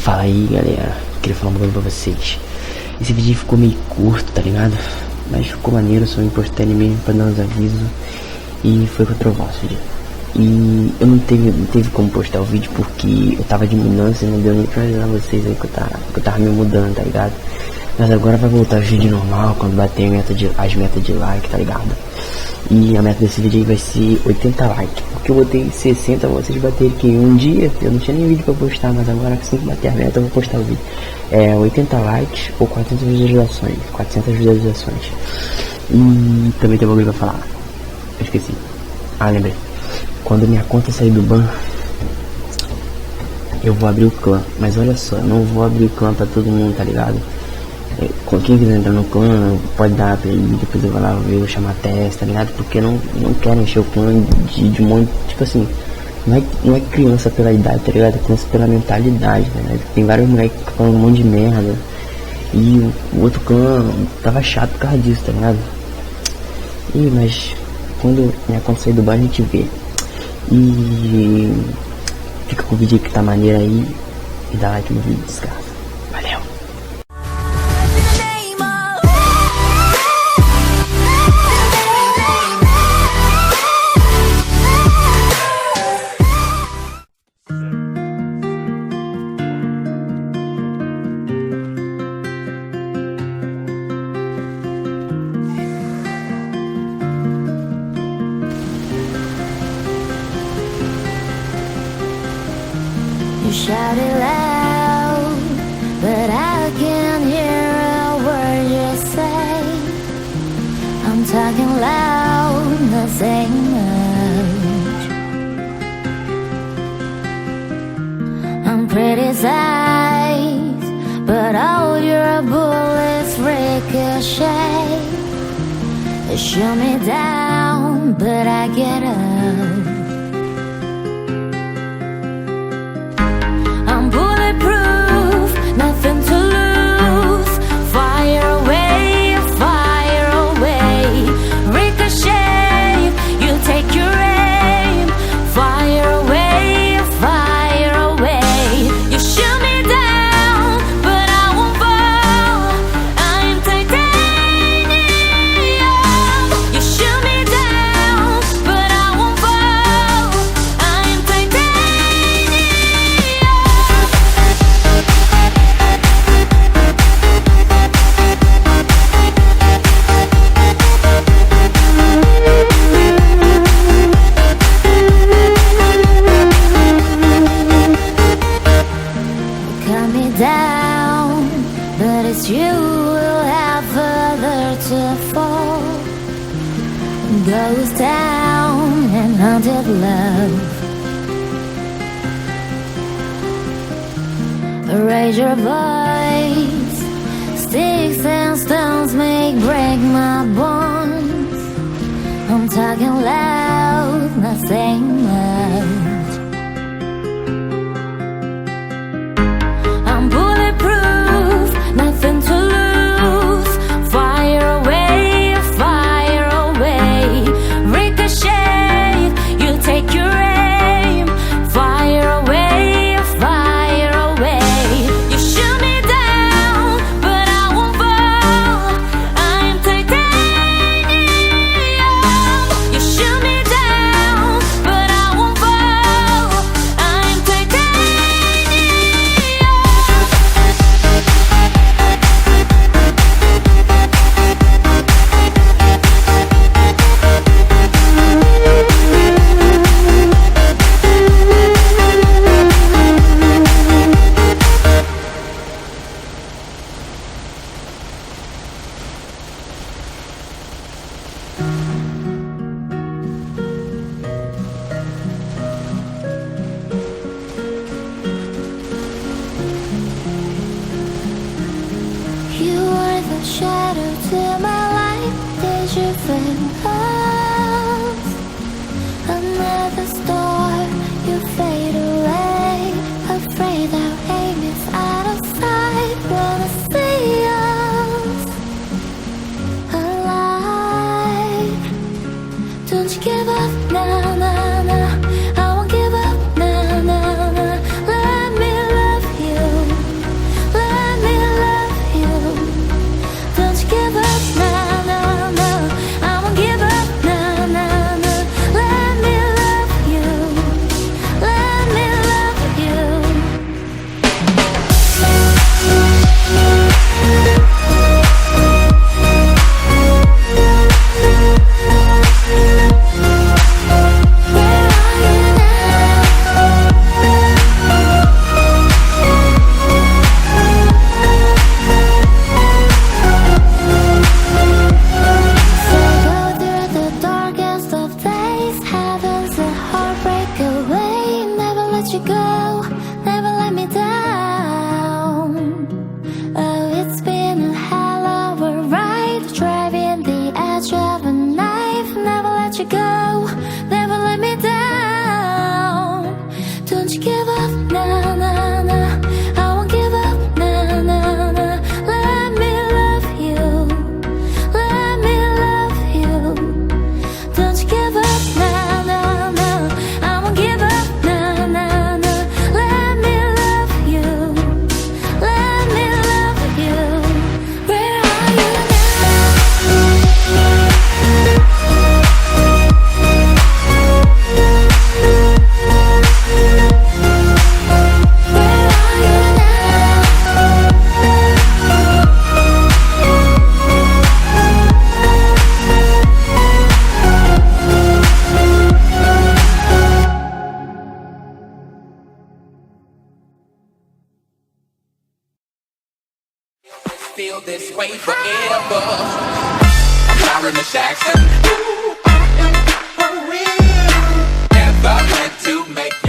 Fala aí, galera, queria falar um bagulho pra vocês. Esse vídeo ficou meio curto, tá ligado? Mas ficou maneiro, só me postei mesmo pra dar uns avisos. E foi pra Trovao esse dia. E eu não teve como postar o vídeo porque eu tava de mudança e não deu nem pra avisar vocês aí que eu tava me mudando, tá ligado? Mas agora vai voltar o vídeo normal quando bater as metas de like, tá ligado? E a meta desse vídeo aí vai ser 80 likes. Porque eu botei 60, vocês baterem que em um dia eu não tinha nem vídeo pra postar, mas agora assim que bater a meta eu vou postar o vídeo. 80 likes ou 400 visualizações. 400 visualizações. E também tem um bagulho pra falar. Eu esqueci. Lembrei. Quando minha conta sair do ban, eu vou abrir o clã. Mas olha só, eu não vou abrir o clã pra todo mundo, tá ligado? Com quem quiser entrar no clã, pode dar pra ele, depois eu vou lá ver, eu chamar teste, tá ligado? Porque eu não quero encher o clã de um monte, tipo assim, não é criança pela idade, tá ligado? É criança pela mentalidade, tá ligado? Tem vários moleques que falam um monte de merda. E o outro clã tava chato por causa disso, tá ligado? Mas quando minha conta sair do ban a gente vê. E fica com o vídeo que tá maneiro aí. E dá like no vídeo, desgraça. Valeu! You shout it loud, but I can't hear a word you say. I'm talking loud, not saying much. I'm criticized, but all your bullets ricochet. They shoot me down, but I get up. Nothing to lose. Fire away, ricochet, you take your aim. Fire away, you shoot me down, but I won't fall. I'm titanium. You shoot me down, but I won't fall. I'm titanium. Down, but it's you who'll have further to fall. Goes down and haunted love. Raise your voice. Sticks and stones make break my bones. I'm talking loud, not saying much. Nothing to lose. Fire away, ricochet, you take your aim. Fire away, you shoot me down, but I won't fall. I'm titanium. You shoot me down, but I won't fall. I'm titanium. You are the shadow to my light. Did you feel us? Another star, you fade away. Afraid our aim is out of sight. Wanna see us alive. Don't you give up now, now, now. I won't give up now, now, now. Let me love you. feel this way forever. I'm Sharon the Jackson. Ooh, I am for real. Never meant to make